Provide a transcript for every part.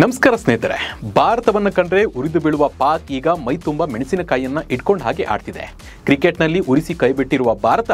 ನಮಸ್ಕಾರ ಸ್ನೇಹಿತರೆ, ಭಾರತವನ್ನು ಕಂಡ್ರೆ ಉರಿದು ಬೀಳುವ ಪಾಕ್ ಈಗ ಮೈ ತುಂಬ ಮೆಣಸಿನಕಾಯಿಯನ್ನ ಇಟ್ಕೊಂಡ ಹಾಗೆ ಆಡ್ತಿದೆ. ಕ್ರಿಕೆಟ್ನಲ್ಲಿ ಉರಿಸಿ ಕೈಬಿಟ್ಟಿರುವ ಭಾರತ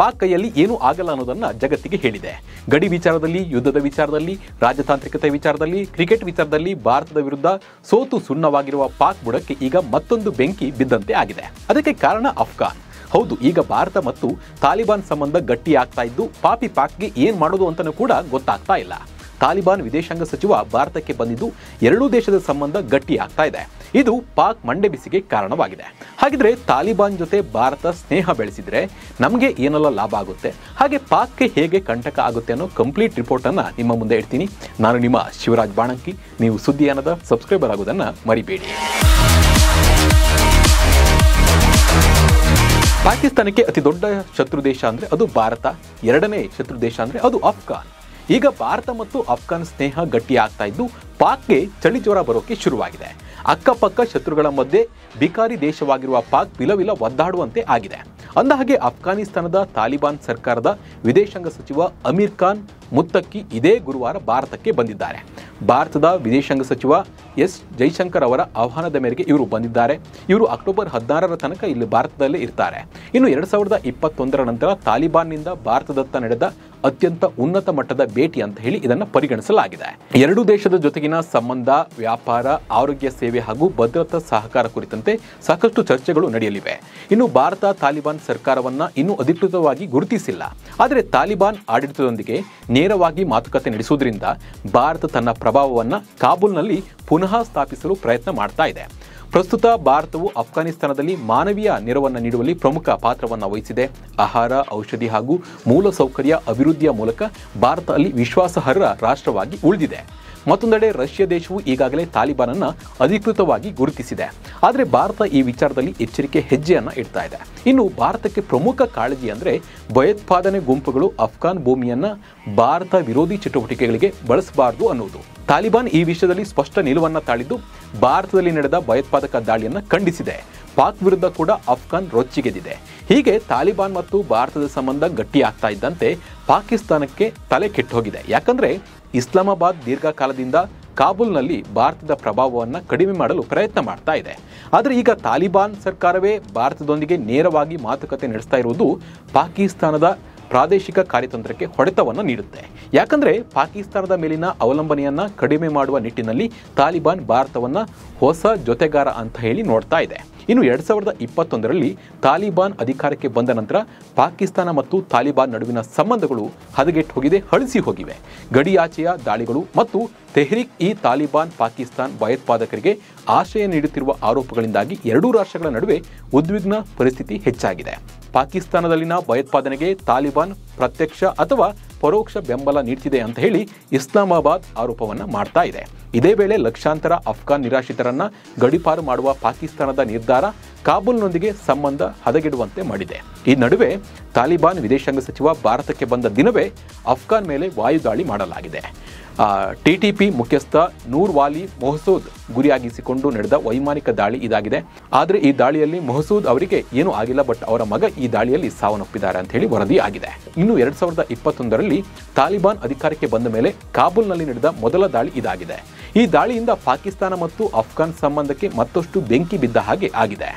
ಪಾಕ್ ಕೈಯಲ್ಲಿ ಏನೂ ಆಗಲ್ಲ ಅನ್ನೋದನ್ನ ಜಗತ್ತಿಗೆ ಹೇಳಿದೆ. ಗಡಿ ವಿಚಾರದಲ್ಲಿ, ಯುದ್ಧದ ವಿಚಾರದಲ್ಲಿ, ರಾಜತಾಂತ್ರಿಕತೆ ವಿಚಾರದಲ್ಲಿ, ಕ್ರಿಕೆಟ್ ವಿಚಾರದಲ್ಲಿ ಭಾರತದ ವಿರುದ್ಧ ಸೋತು ಸುಣ್ಣವಾಗಿರುವ ಪಾಕ್ ಬುಡಕ್ಕೆ ಈಗ ಮತ್ತೊಂದು ಬೆಂಕಿ ಬಿದ್ದಂತೆ ಆಗಿದೆ. ಅದಕ್ಕೆ ಕಾರಣ ಅಫ್ಘಾನ್. ಹೌದು, ಈಗ ಭಾರತ ಮತ್ತು ತಾಲಿಬಾನ್ ಸಂಬಂಧ ಗಟ್ಟಿಯಾಗ್ತಾ ಇದ್ದು ಪಾಪಿ ಪಾಕ್ಗೆ ಏನ್ ಮಾಡೋದು ಅಂತಲೂ ಕೂಡ ಗೊತ್ತಾಗ್ತಾ ಇಲ್ಲ. ತಾಲಿಬಾನ್ ವಿದೇಶಾಂಗ ಸಚಿವ ಭಾರತಕ್ಕೆ ಬಂದಿದ್ದು ಎರಡೂ ದೇಶದ ಸಂಬಂಧ ಗಟ್ಟಿಯಾಗ್ತಾ ಇದೆ. ಇದು ಪಾಕ್ ಮಂಡೆ ಬಿಸಿಗೆ ಕಾರಣವಾಗಿದೆ. ಹಾಗಿದ್ರೆ ತಾಲಿಬಾನ್ ಜೊತೆ ಭಾರತ ಸ್ನೇಹ ಬೆಳೆಸಿದ್ರೆ ನಮಗೆ ಏನೆಲ್ಲ ಲಾಭ ಆಗುತ್ತೆ, ಹಾಗೆ ಪಾಕ್ಗೆ ಹೇಗೆ ಕಂಟಕ ಆಗುತ್ತೆ ಅನ್ನೋ ಕಂಪ್ಲೀಟ್ ರಿಪೋರ್ಟ್ ಅನ್ನ ನಿಮ್ಮ ಮುಂದೆ ಇಡ್ತೀನಿ. ನಾನು ನಿಮ್ಮ ಶಿವರಾಜ್ ಬಾಣಂಕಿ. ನೀವು ಸುದ್ದಿಯಾನದ ಸಬ್ಸ್ಕ್ರೈಬರ್ ಆಗೋದನ್ನ ಮರಿಬೇಡಿ. ಪಾಕಿಸ್ತಾನಕ್ಕೆ ಅತಿ ದೊಡ್ಡ ಶತ್ರು ದೇಶ ಅಂದ್ರೆ ಅದು ಭಾರತ, ಎರಡನೇ ಶತ್ರು ದೇಶ ಅಂದ್ರೆ ಅದು ಅಫ್ಘಾನ್. ಈಗ ಭಾರತ ಮತ್ತು ಅಫ್ಘಾನ್ ಸ್ನೇಹ ಗಟ್ಟಿಯಾಗ್ತಾ ಇದ್ದು ಪಾಕ್ಗೆ ಚಳಿ ಜ್ವರ ಬರೋಕೆ ಶುರುವಾಗಿದೆ. ಅಕ್ಕಪಕ್ಕ ಶತ್ರುಗಳ ಮಧ್ಯೆ ಬಿಕಾರಿ ದೇಶವಾಗಿರುವ ಪಾಕ್ ವಿಲವಿಲ ಒದ್ದಾಡುವಂತೆ ಆಗಿದೆ. ಅಂದಹಾಗೆ ಅಫ್ಘಾನಿಸ್ತಾನದ ತಾಲಿಬಾನ್ ಸರ್ಕಾರದ ವಿದೇಶಾಂಗ ಸಚಿವ ಅಮೀರ್ ಖಾನ್ ಮುತ್ತಕ್ಕಿ ಇದೇ ಗುರುವಾರ ಭಾರತಕ್ಕೆ ಬಂದಿದ್ದಾರೆ. ಭಾರತದ ವಿದೇಶಾಂಗ ಸಚಿವ ಎಸ್ ಜೈಶಂಕರ್ ಅವರ ಆಹ್ವಾನದ ಮೇರೆಗೆ ಇವರು ಬಂದಿದ್ದಾರೆ. ಇವರು ಅಕ್ಟೋಬರ್ 16ರ ತನಕ ಇಲ್ಲಿ ಭಾರತದಲ್ಲೇ ಇರ್ತಾರೆ. ಇನ್ನು 2021ರ ನಂತರ ತಾಲಿಬಾನ್ನಿಂದ ಭಾರತದತ್ತ ನಡೆದ ಅತ್ಯಂತ ಉನ್ನತ ಮಟ್ಟದ ಭೇಟಿ ಅಂತ ಹೇಳಿ ಇದನ್ನು ಪರಿಗಣಿಸಲಾಗಿದೆ. ಎರಡೂ ದೇಶದ ಜೊತೆಗಿನ ಸಂಬಂಧ, ವ್ಯಾಪಾರ, ಆರೋಗ್ಯ ಸೇವೆ ಹಾಗೂ ಭದ್ರತಾ ಸಹಕಾರ ಕುರಿತಂತೆ ಸಾಕಷ್ಟು ಚರ್ಚೆಗಳು ನಡೆಯಲಿವೆ. ಇನ್ನು ಭಾರತ ತಾಲಿಬಾನ್ ಸರ್ಕಾರವನ್ನ ಇನ್ನೂ ಅಧಿಕೃತವಾಗಿ ಗುರುತಿಸಿಲ್ಲ. ಆದರೆ ತಾಲಿಬಾನ್ ಆಡಳಿತದೊಂದಿಗೆ ನೇರವಾಗಿ ಮಾತುಕತೆ ನಡೆಸುವುದರಿಂದ ಭಾರತ ತನ್ನ ಪ್ರಭಾವವನ್ನು ಕಾಬೂಲ್ನಲ್ಲಿ ಪುನಃ ಸ್ಥಾಪಿಸಲು ಪ್ರಯತ್ನ ಮಾಡ್ತಾ ಇದೆ. ಪ್ರಸ್ತುತ ಭಾರತವು ಅಫ್ಘಾನಿಸ್ತಾನದಲ್ಲಿ ಮಾನವೀಯ ನೆರವನ್ನು ನೀಡುವಲ್ಲಿ ಪ್ರಮುಖ ಪಾತ್ರವನ್ನು ವಹಿಸಿದೆ. ಆಹಾರ, ಔಷಧಿ ಹಾಗೂ ಮೂಲಸೌಕರ್ಯ ಅಭಿವೃದ್ಧಿಯ ಮೂಲಕ ಭಾರತ ಅಲ್ಲಿ ವಿಶ್ವಾಸಾರ್ಹ ರಾಷ್ಟ್ರವಾಗಿ ಉಳಿದಿದೆ. ಮತ್ತೊಂದೆಡೆ ರಷ್ಯಾ ದೇಶವು ಈಗಾಗಲೇ ತಾಲಿಬಾನ್ ಅನ್ನು ಅಧಿಕೃತವಾಗಿ ಗುರುತಿಸಿದೆ. ಆದರೆ ಭಾರತ ಈ ವಿಚಾರದಲ್ಲಿ ಎಚ್ಚರಿಕೆ ಹೆಜ್ಜೆಯನ್ನು ಇಡ್ತಾ ಇದೆ. ಇನ್ನು ಭಾರತಕ್ಕೆ ಪ್ರಮುಖ ಕಾಳಜಿ ಅಂದರೆ ಭಯೋತ್ಪಾದನೆ ಗುಂಪುಗಳು ಅಫ್ಘಾನ್ ಭೂಮಿಯನ್ನು ಭಾರತ ವಿರೋಧಿ ಚಟುವಟಿಕೆಗಳಿಗೆ ಬಳಸಬಾರದು ಅನ್ನುವುದು. ತಾಲಿಬಾನ್ ಈ ವಿಷಯದಲ್ಲಿ ಸ್ಪಷ್ಟ ನಿಲುವನ್ನು ತಾಳಿದ್ದು ಭಾರತದಲ್ಲಿ ನಡೆದ ಭಯೋತ್ಪಾದಕ ದಾಳಿಯನ್ನು ಖಂಡಿಸಿದೆ. ಪಾಕ್ ವಿರುದ್ಧ ಕೂಡ ಅಫ್ಘಾನ್ ರೊಚ್ಚಿಗೆದಿದೆ. ಹೀಗೆ ತಾಲಿಬಾನ್ ಮತ್ತು ಭಾರತದ ಸಂಬಂಧ ಗಟ್ಟಿಯಾಗ್ತಾ ಇದ್ದಂತೆ ಪಾಕಿಸ್ತಾನಕ್ಕೆ ತಲೆ ಕೆಟ್ಟೋಗಿದೆ. ಯಾಕಂದ್ರೆ ಇಸ್ಲಾಮಾಬಾದ್ ದೀರ್ಘಕಾಲದಿಂದ ಕಾಬೂಲ್ನಲ್ಲಿ ಭಾರತದ ಪ್ರಭಾವವನ್ನು ಕಡಿಮೆ ಮಾಡಲು ಪ್ರಯತ್ನ ಮಾಡ್ತಾ ಇದೆ. ಆದರೆ ಈಗ ತಾಲಿಬಾನ್ ಸರ್ಕಾರವೇ ಭಾರತದೊಂದಿಗೆ ನೇರವಾಗಿ ಮಾತುಕತೆ ನಡೆಸ್ತಾ ಇರುವುದು ಪಾಕಿಸ್ತಾನದ ಪ್ರಾದೇಶಿಕ ಕಾರ್ಯತಂತ್ರಕ್ಕೆ ಹೊಡೆತವನ್ನು ನೀಡುತ್ತೆ. ಯಾಕಂದ್ರೆ ಪಾಕಿಸ್ತಾನದ ಮೇಲಿನ ಅವಲಂಬನೆಯನ್ನ ಕಡಿಮೆ ಮಾಡುವ ನಿಟ್ಟಿನಲ್ಲಿ ತಾಲಿಬಾನ್ ಭಾರತವನ್ನ ಹೊಸ ಜೊತೆಗಾರ ಅಂತ ಹೇಳಿ ನೋಡ್ತಾ ಇದೆ. ಇನ್ನು 2021ರಲ್ಲಿ ತಾಲಿಬಾನ್ ಅಧಿಕಾರಕ್ಕೆ ಬಂದ ನಂತರ ಪಾಕಿಸ್ತಾನ ಮತ್ತು ತಾಲಿಬಾನ್ ನಡುವಿನ ಸಂಬಂಧಗಳು ಹದಗೆಟ್ಟು ಹೋಗಿದೆ, ಹಳಿಸಿ ಹೋಗಿವೆ. ಗಡಿಯಾಚೆಯ ದಾಳಿಗಳು ಮತ್ತು ತೆಹ್ರಿಕ್ ಇ ತಾಲಿಬಾನ್ ಪಾಕಿಸ್ತಾನ್ ಭಯೋತ್ಪಾದಕರಿಗೆ ಆಶ್ರಯ ನೀಡುತ್ತಿರುವ ಆರೋಪಗಳಿಂದಾಗಿ ಎರಡೂ ರಾಷ್ಟ್ರಗಳ ನಡುವೆ ಉದ್ವಿಗ್ನ ಪರಿಸ್ಥಿತಿ ಹೆಚ್ಚಾಗಿದೆ. ಪಾಕಿಸ್ತಾನದಲ್ಲಿನ ಭಯೋತ್ಪಾದನೆಗೆ ತಾಲಿಬಾನ್ ಪ್ರತ್ಯಕ್ಷ ಅಥವಾ ಪರೋಕ್ಷ ಬೆಂಬಲ ನೀಡ್ತಿದೆ ಅಂತ ಹೇಳಿ ಇಸ್ಲಾಮಾಬಾದ್ ಆರೋಪವನ್ನು ಮಾಡ್ತಾ ಇದೆ. ಇದೇ ವೇಳೆ ಲಕ್ಷಾಂತರ ಅಫ್ಘಾನ್ ನಿರಾಶ್ರಿತರನ್ನ ಗಡಿಪಾರು ಮಾಡುವ ಪಾಕಿಸ್ತಾನದ ನಿರ್ಧಾರ ಕಾಬೂಲ್ನೊಂದಿಗೆ ಸಂಬಂಧ ಹದಗೆಡುವಂತೆ ಮಾಡಿದೆ. ಈ ನಡುವೆ ತಾಲಿಬಾನ್ ವಿದೇಶಾಂಗ ಸಚಿವ ಭಾರತಕ್ಕೆ ಬಂದ ದಿನವೇ ಅಫ್ಘಾನ್ ಮೇಲೆ ವಾಯುದಾಳಿ ಮಾಡಲಾಗಿದೆ. ಟಿಟಿಪಿ ಮುಖ್ಯಸ್ಥ ನೂರ್ ವಾಲಿ ಮೊಹಸೂದ್ ಗುರಿಯಾಗಿಸಿಕೊಂಡು ನಡೆದ ವೈಮಾನಿಕ ದಾಳಿ ಇದಾಗಿದೆ. ಆದರೆ ಈ ದಾಳಿಯಲ್ಲಿ ಮೊಹಸೂದ್ ಅವರಿಗೆ ಏನೂ ಆಗಿಲ್ಲ, ಬಟ್ ಅವರ ಮಗ ಈ ದಾಳಿಯಲ್ಲಿ ಸಾವನ್ನಪ್ಪಿದ್ದಾರೆ ಅಂತ ಹೇಳಿ ವರದಿ ಆಗಿದೆ. ಇನ್ನು 2021ರಲ್ಲಿ ತಾಲಿಬಾನ್ ಅಧಿಕಾರಕ್ಕೆ ಬಂದ ಮೇಲೆ ಕಾಬೂಲ್ನಲ್ಲಿ ನಡೆದ ಮೊದಲ ದಾಳಿ ಇದಾಗಿದೆ. ಈ ದಾಳಿಯಿಂದ ಪಾಕಿಸ್ತಾನ ಮತ್ತು ಅಫ್ಘಾನ್ ಸಂಬಂಧಕ್ಕೆ ಮತ್ತಷ್ಟು ಬೆಂಕಿ ಬಿದ್ದ ಹಾಗೆ ಆಗಿದೆ.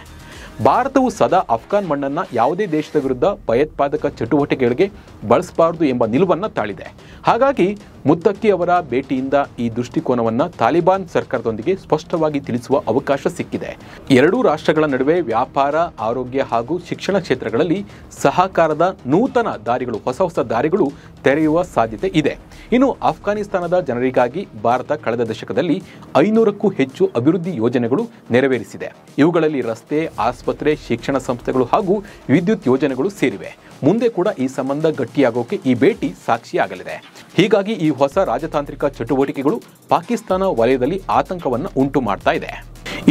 ಭಾರತವು ಸದಾ ಅಫ್ಘಾನ್ ಮಣ್ಣನ್ನು ಯಾವುದೇ ದೇಶದ ವಿರುದ್ಧ ಭಯೋತ್ಪಾದಕ ಚಟುವಟಿಕೆಗಳಿಗೆ ಬಳಸಬಾರದು ಎಂಬ ನಿಲುವನ್ನು ತಾಳಿದೆ. ಹಾಗಾಗಿ ಮುತ್ತಕ್ಕಿ ಅವರ ಭೇಟಿಯಿಂದ ಈ ದೃಷ್ಟಿಕೋನವನ್ನು ತಾಲಿಬಾನ್ ಸರ್ಕಾರದೊಂದಿಗೆ ಸ್ಪಷ್ಟವಾಗಿ ತಿಳಿಸುವ ಅವಕಾಶ ಸಿಕ್ಕಿದೆ. ಎರಡೂ ರಾಷ್ಟ್ರಗಳ ನಡುವೆ ವ್ಯಾಪಾರ, ಆರೋಗ್ಯ ಹಾಗೂ ಶಿಕ್ಷಣ ಕ್ಷೇತ್ರಗಳಲ್ಲಿ ಸಹಕಾರದ ನೂತನ ದಾರಿಗಳು, ಹೊಸ ದಾರಿಗಳು ತೆರೆಯುವ ಸಾಧ್ಯತೆ ಇದೆ. ಇನ್ನು ಅಫ್ಘಾನಿಸ್ತಾನದ ಜನರಿಗಾಗಿ ಭಾರತ ಕಳೆದ ದಶಕದಲ್ಲಿ 500ಕ್ಕೂ ಹೆಚ್ಚು ಅಭಿವೃದ್ಧಿ ಯೋಜನೆಗಳು ನೆರವೇರಿಸಿದೆ. ಇವುಗಳಲ್ಲಿ ರಸ್ತೆ, ಆಸ್ಪತ್ರೆ, ಶಿಕ್ಷಣ ಸಂಸ್ಥೆಗಳು ಹಾಗೂ ವಿದ್ಯುತ್ ಯೋಜನೆಗಳು ಸೇರಿವೆ. ಮುಂದೆ ಕೂಡ ಈ ಸಂಬಂಧ ಗಟ್ಟಿಯಾಗೋಕೆ ಈ ಭೇಟಿ ಸಾಕ್ಷಿಯಾಗಲಿದೆ. ಹೀಗಾಗಿ ಈ ಹೊಸ ರಾಜತಾಂತ್ರಿಕ ಚಟುವಟಿಕೆಗಳು ಪಾಕಿಸ್ತಾನ ವಲಯದಲ್ಲಿ ಆತಂಕವನ್ನು ಉಂಟು ಮಾಡ್ತಾ ಇದೆ.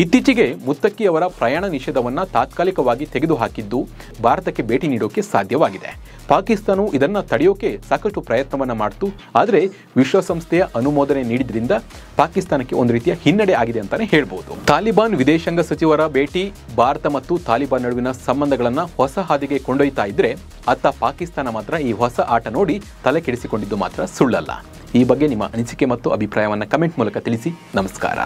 ಇತ್ತೀಚೆಗೆ ಮುತ್ತಕ್ಕಿ ಅವರ ಪ್ರಯಾಣ ನಿಷೇಧವನ್ನು ತಾತ್ಕಾಲಿಕವಾಗಿ ತೆಗೆದುಹಾಕಿದ್ದು ಭಾರತಕ್ಕೆ ಭೇಟಿ ನೀಡೋಕೆ ಸಾಧ್ಯವಾಗಿದೆ. ಪಾಕಿಸ್ತಾನವು ಇದನ್ನು ತಡೆಯೋಕೆ ಸಾಕಷ್ಟು ಪ್ರಯತ್ನವನ್ನು ಮಾಡಿತು. ಆದರೆ ವಿಶ್ವಸಂಸ್ಥೆಯ ಅನುಮೋದನೆ ನೀಡಿದ್ರಿಂದ ಪಾಕಿಸ್ತಾನಕ್ಕೆ ಒಂದು ರೀತಿಯ ಹಿನ್ನಡೆ ಆಗಿದೆ ಅಂತಾನೆ ಹೇಳ್ಬೋದು. ತಾಲಿಬಾನ್ ವಿದೇಶಾಂಗ ಸಚಿವರ ಭೇಟಿ ಭಾರತ ಮತ್ತು ತಾಲಿಬಾನ್ ನಡುವಿನ ಸಂಬಂಧಗಳನ್ನು ಹೊಸ ಹಾದಿಗೆ ಕೊಂಡೊಯ್ತಾ ಇದ್ರೆ ಅತ್ತ ಪಾಕಿಸ್ತಾನ ಮಾತ್ರ ಈ ಹೊಸ ಆಟ ನೋಡಿ ತಲೆ ಕೆಡಿಸಿಕೊಂಡಿದ್ದು ಮಾತ್ರ ಸುಳ್ಳಲ್ಲ. ಈ ಬಗ್ಗೆ ನಿಮ್ಮ ಅನಿಸಿಕೆ ಮತ್ತು ಅಭಿಪ್ರಾಯವನ್ನು ಕಮೆಂಟ್ ಮೂಲಕ ತಿಳಿಸಿ. ನಮಸ್ಕಾರ.